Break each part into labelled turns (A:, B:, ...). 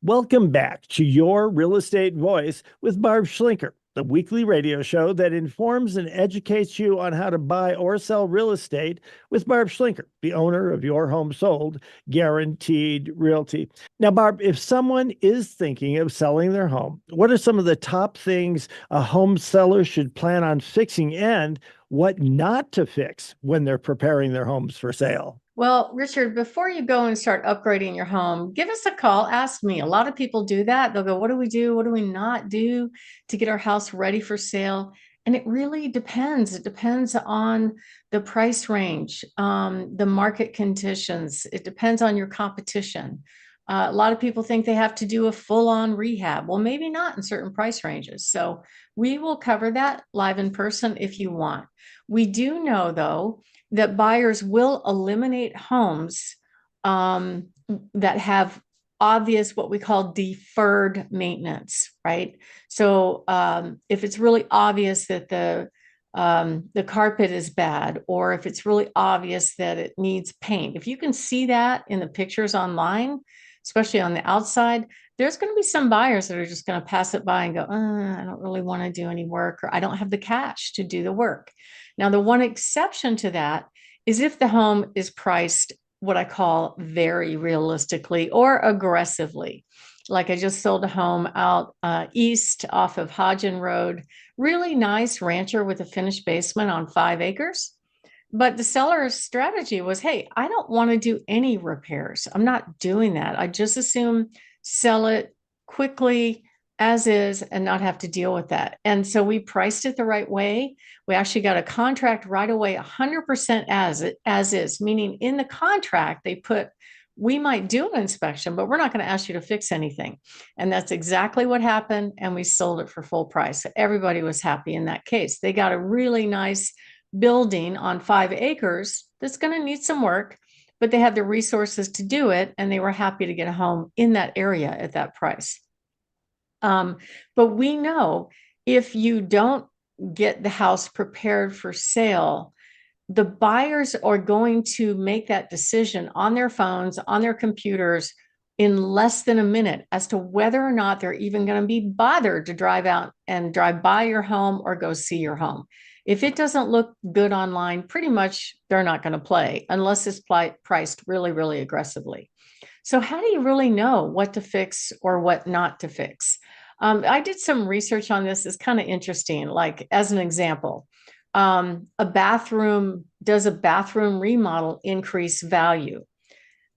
A: Welcome back to Your Real Estate Voice with Barb Schlinker, the weekly radio show that informs and educates you on how to buy or sell real estate with Barb Schlinker, the owner of Your Home Sold, Guaranteed Realty. Now, Barb, if someone is thinking of selling their home, what are some of the top things a home seller should plan on fixing and what not to fix when they're preparing their homes for sale?
B: Well, Richard, before you go and start upgrading your home, give us a call. Ask me. A lot of people do that. They'll go, what do we do? What do we not do to get our house ready for sale? And it really depends. It depends on the price range, the market conditions. It depends on your competition. A lot of people think they have to do a full-on rehab. Well, maybe not in certain price ranges. So we will cover that live in person if you want. We do know, though, that buyers will eliminate homes that have obvious what we call deferred maintenance, right? So if it's really obvious that the carpet is bad, or if it's really obvious that it needs paint, if you can see that in the pictures online, especially on the outside, there's going to be some buyers that are just going to pass it by and go, I don't really want to do any work, or I don't have the cash to do the work. Now, the one exception to that is if the home is priced what I call very realistically or aggressively. Like I just sold a home out east off of Hodgen Road, really nice rancher with a finished basement on 5 acres. But the seller's strategy was, hey, I don't want to do any repairs. I'm not doing that. I just assume sell it quickly as is and not have to deal with that. And so we priced it the right way. We actually got a contract right away, 100% as is, meaning in the contract, they put, we might do an inspection, but we're not going to ask you to fix anything. And that's exactly what happened. And we sold it for full price. So everybody was happy in that case. They got a really nice building on 5 acres that's going to need some work, but they have the resources to do it. And they were happy to get a home in that area at that price. But we know if you don't get the house prepared for sale, the buyers are going to make that decision on their phones, on their computers in less than a minute as to whether or not they're even going to be bothered to drive out and drive by your home or go see your home. If it doesn't look good online, pretty much they're not going to play unless it's priced really, really aggressively. So how do you really know what to fix or what not to fix? I did some research on this. It's kind of interesting. Like as an example, does a bathroom remodel increase value?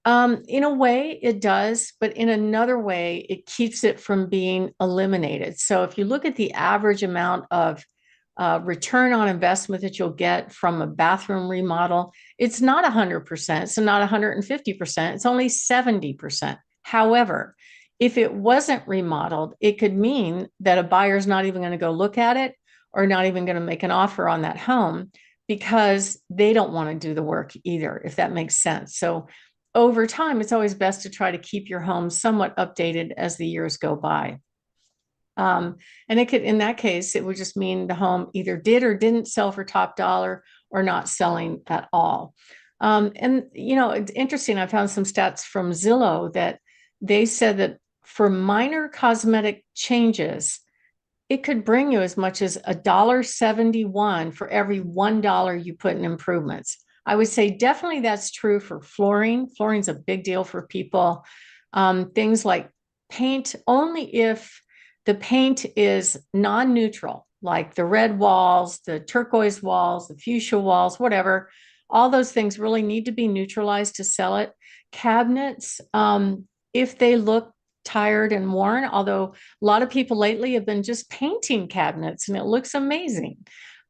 B: In a way, it does, but in another way, it keeps it from being eliminated. So if you look at the average amount of return on investment that you'll get from a bathroom remodel, it's not 100%, it's not 150%, it's only 70%. However, if it wasn't remodeled, it could mean that a buyer's not even going to go look at it or not even going to make an offer on that home because they don't want to do the work either, if that makes sense. So over time, it's always best to try to keep your home somewhat updated as the years go by. And it could, in that case, it would just mean the home either did or didn't sell for top dollar or not selling at all. And, you know, it's interesting. I found some stats from Zillow that they said that for minor cosmetic changes, it could bring you as much as $1.71 for every $1 you put in improvements. I would say definitely that's true for flooring. Flooring's a big deal for people. Things like paint, only if the paint is non-neutral, like the red walls, the turquoise walls, the fuchsia walls, whatever. All those things really need to be neutralized to sell it. Cabinets, if they look tired and worn, although a lot of people lately have been just painting cabinets and it looks amazing.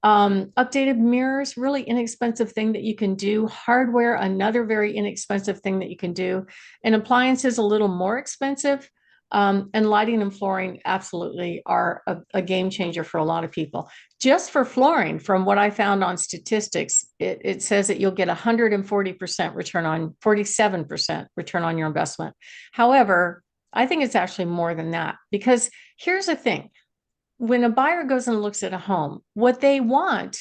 B: Updated mirrors, really inexpensive thing that you can do. Hardware, another very inexpensive thing that you can do. And appliances, a little more expensive. And lighting and flooring absolutely are a game changer for a lot of people. Just for flooring, from what I found on statistics, it says that you'll get 140% return on 47% return on your investment. However, I think it's actually more than that, because here's the thing. When a buyer goes and looks at a home, what they want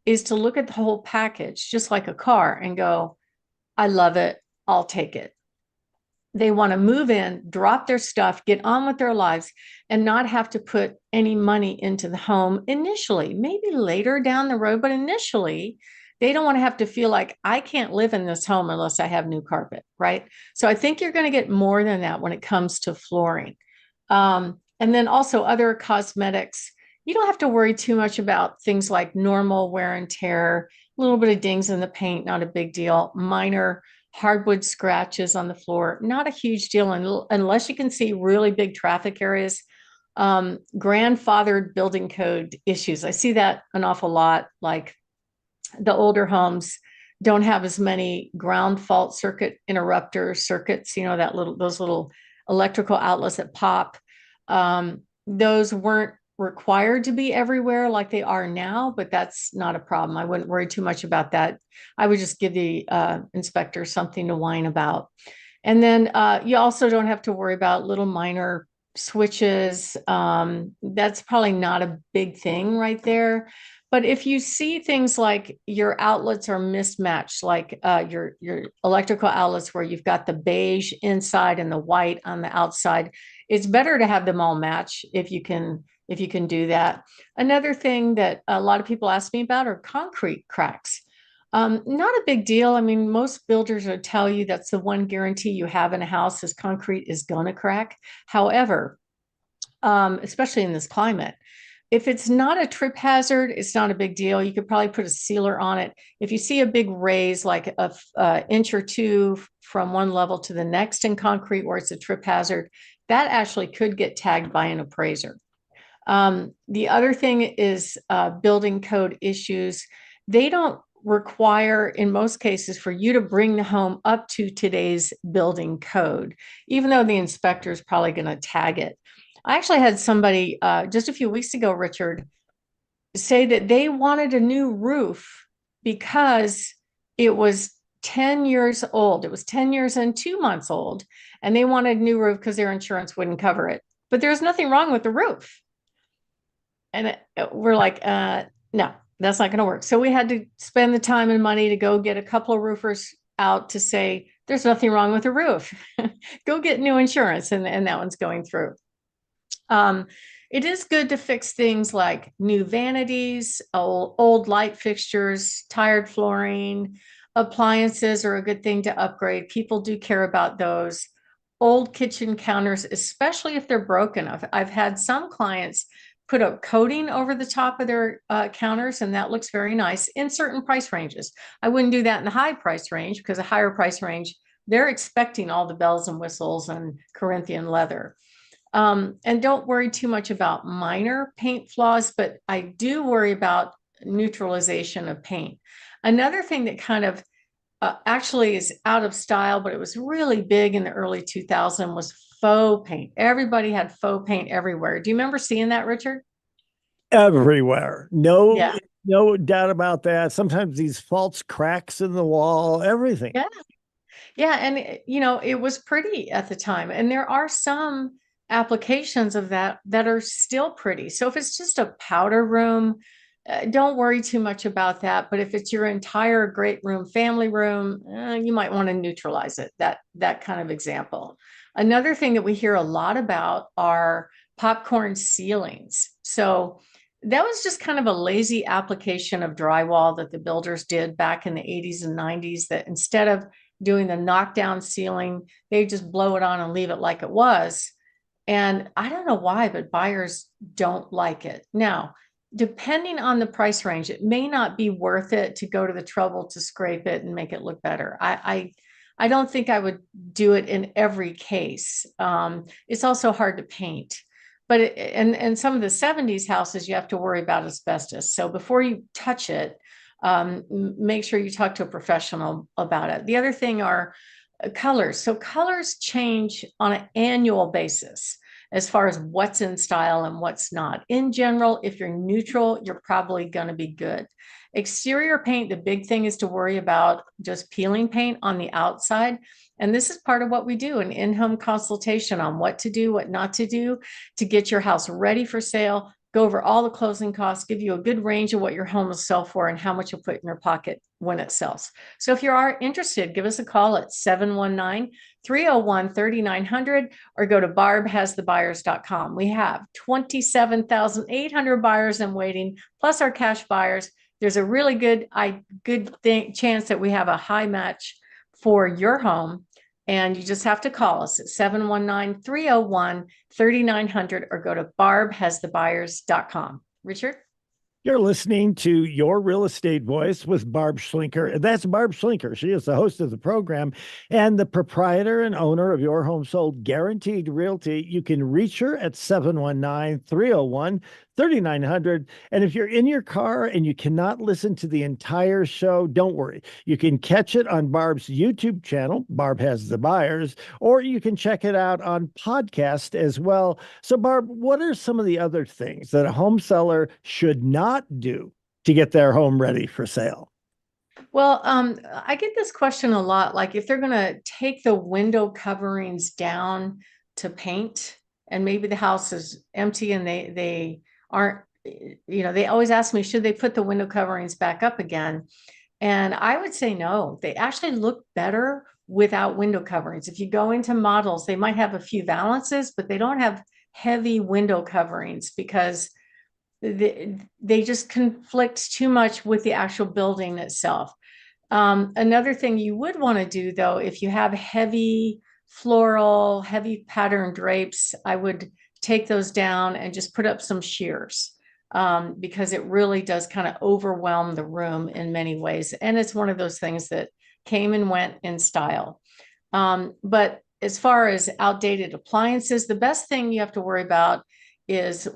B: is to look at the whole package, just like a car, and go, I love it, I'll take it. They want to move in, drop their stuff, get on with their lives, and not have to put any money into the home initially, maybe later down the road, but initially, they don't want to have to feel like I can't live in this home unless I have new carpet, right? So I think you're going to get more than that when it comes to flooring. And then also other cosmetics. You don't have to worry too much about things like normal wear and tear, a little bit of dings in the paint, not a big deal. Minor hardwood scratches on the floor, not a huge deal unless you can see really big traffic areas. Grandfathered building code issues. I see that an awful lot. Like the older homes don't have as many ground fault circuit interrupter circuits, those little electrical outlets that pop. Those weren't required to be everywhere like they are now, but that's not a problem. I wouldn't worry too much about that. I would just give the inspector something to whine about. And then you also don't have to worry about little minor switches. That's probably not a big thing right there. But if you see things like your outlets are mismatched, like your electrical outlets where you've got the beige inside and the white on the outside, it's better to have them all match if you can do that. Another thing that a lot of people ask me about are concrete cracks. Not a big deal. I mean, most builders will tell you that's the one guarantee you have in a house is concrete is going to crack. However, especially in this climate, if it's not a trip hazard, it's not a big deal. You could probably put a sealer on it. If you see a big raise, like a inch or two from one level to the next in concrete where it's a trip hazard, that actually could get tagged by an appraiser. The other thing is building code issues. They don't require, in most cases, for you to bring the home up to today's building code, even though the inspector is probably going to tag it. I actually had somebody just a few weeks ago, Richard, say that they wanted a new roof because it was 10 years old. It was 10 years and 2 months old, and they wanted a new roof because their insurance wouldn't cover it. But there's nothing wrong with the roof. And we're like, no, that's not going to work. So we had to spend the time and money to go get a couple of roofers out to say, there's nothing wrong with the roof. Go get new insurance. And that one's going through. It is good to fix things like new vanities, old light fixtures, tired flooring, appliances are a good thing to upgrade. People do care about those. Old kitchen counters, especially if they're broken. I've had some clients put a coating over the top of their counters, and that looks very nice in certain price ranges. I wouldn't do that in the high price range because a higher price range, they're expecting all the bells and whistles and Corinthian leather. And don't worry too much about minor paint flaws, but I do worry about neutralization of paint. Another thing that kind of actually is out of style, but it was really big in the early 2000s was faux paint. Everybody had faux paint everywhere. Do you remember seeing that, Richard?
A: Everywhere. No,
B: Yeah.
A: no doubt about that. Sometimes these false cracks in the wall, everything.
B: Yeah. Yeah. And, it was pretty at the time. And there are some applications of that are still pretty. So if it's just a powder room, don't worry too much about that. But if it's your entire great room, family room, you might want to neutralize it. That kind of example. Another thing that we hear a lot about are popcorn ceilings. So that was just kind of a lazy application of drywall that the builders did back in the 80s and 90s, that instead of doing the knockdown ceiling, they just blow it on and leave it like it was. And I don't know why, but buyers don't like it. Now, depending on the price range, it may not be worth it to go to the trouble to scrape it and make it look better. I don't think I would do it in every case. It's also hard to paint. But and some of the 70s houses, you have to worry about asbestos. So before you touch it, make sure you talk to a professional about it. The other thing are colors. So colors change on an annual basis as far as what's in style and what's not. In general, if you're neutral, you're probably going to be good. Exterior paint, the big thing is to worry about just peeling paint on the outside. And this is part of what we do, an in-home consultation on what to do, what not to do to get your house ready for sale, go over all the closing costs, give you a good range of what your home will sell for and how much you'll put in your pocket when it sells. So if you are interested, give us a call at 719-301-3900 or go to barbhasthebuyers.com. We have 27,800 buyers in waiting, plus our cash buyers. There's a really good chance that we have a high match for your home. And you just have to call us at 719-301-3900 or go to barbhasthebuyers.com. Richard?
A: You're listening to Your Real Estate Voice with Barb Schlinker. That's Barb Schlinker. She is the host of the program and the proprietor and owner of Your Home Sold Guaranteed Realty. You can reach her at 719-301-3900. And if you're in your car and you cannot listen to the entire show, don't worry. You can catch it on Barb's YouTube channel, Barb Has the Buyers, or you can check it out on podcast as well. So, Barb, what are some of the other things that a home seller should not do to get their home ready for sale?
B: Well, I get this question a lot. Like if they're going to take the window coverings down to paint, and maybe the house is empty and they aren't, they always ask me, should they put the window coverings back up again? And I would say no. They actually look better without window coverings. If you go into models, they might have a few valances, but they don't have heavy window coverings because they just conflict too much with the actual building itself. Another thing you would want to do, though, if you have heavy floral, heavy pattern drapes, I would take those down and just put up some sheers because it really does kind of overwhelm the room in many ways. And it's one of those things that came and went in style. But as far as outdated appliances, the best thing you have to worry about is,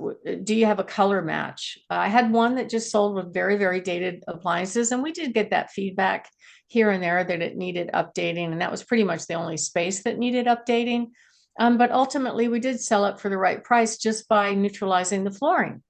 B: do you have a color match? I had one that just sold with very, very dated appliances, and we did get that feedback here and there that it needed updating, and that was pretty much the only space that needed updating. But ultimately, we did sell it for the right price just by neutralizing the flooring.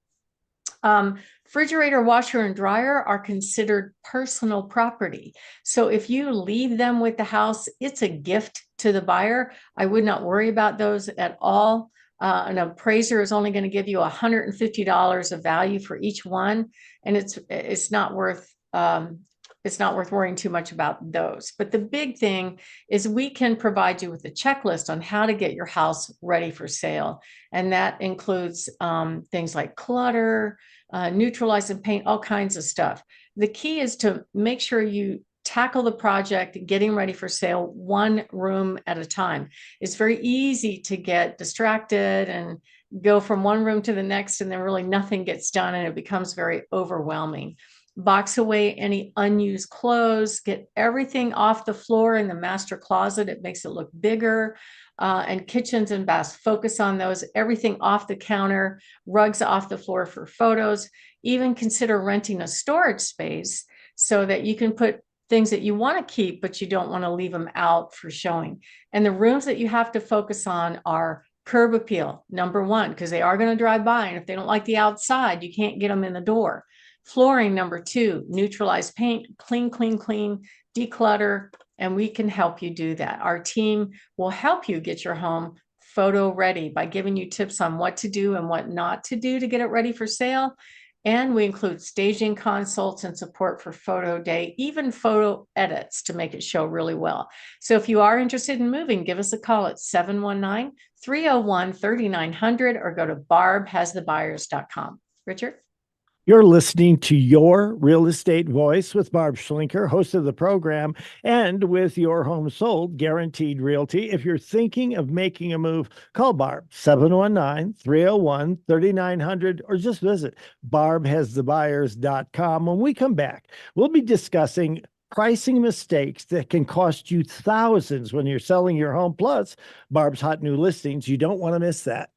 B: Refrigerator, washer, and dryer are considered personal property. So if you leave them with the house, it's a gift to the buyer. I would not worry about those at all. An appraiser is only going to give you $150 of value for each one, and it's not worth worrying too much about those. But the big thing is we can provide you with a checklist on how to get your house ready for sale, and that includes things like clutter, neutralize and paint, all kinds of stuff. The key is to make sure you tackle the project getting ready for sale one room at a time. It's very easy to get distracted and go from one room to the next, and then really nothing gets done and it becomes very overwhelming. Box away any unused clothes, get everything off the floor in the master closet. It makes it look bigger. And kitchens and baths, focus on those, everything off the counter, rugs off the floor for photos. Even consider renting a storage space so that you can put things that you want to keep, but you don't want to leave them out for showing. And the rooms that you have to focus on are curb appeal, number one, because they are going to drive by. And if they don't like the outside, you can't get them in the door. Flooring, number two, neutralize paint, clean, clean, clean, declutter, and we can help you do that. Our team will help you get your home photo ready by giving you tips on what to do and what not to do to get it ready for sale. And we include staging consults and support for photo day, even photo edits to make it show really well. So if you are interested in moving, give us a call at 719-301-3900 or go to barbhasthebuyers.com. Richard?
A: You're listening to Your Real Estate Voice with Barb Schlinker, host of the program, and with Your Home Sold Guaranteed Realty. If you're thinking of making a move, call Barb, 719-301-3900, or just visit barbhasthebuyers.com. When we come back, we'll be discussing pricing mistakes that can cost you thousands when you're selling your home, plus Barb's hot new listings. You don't want to miss that.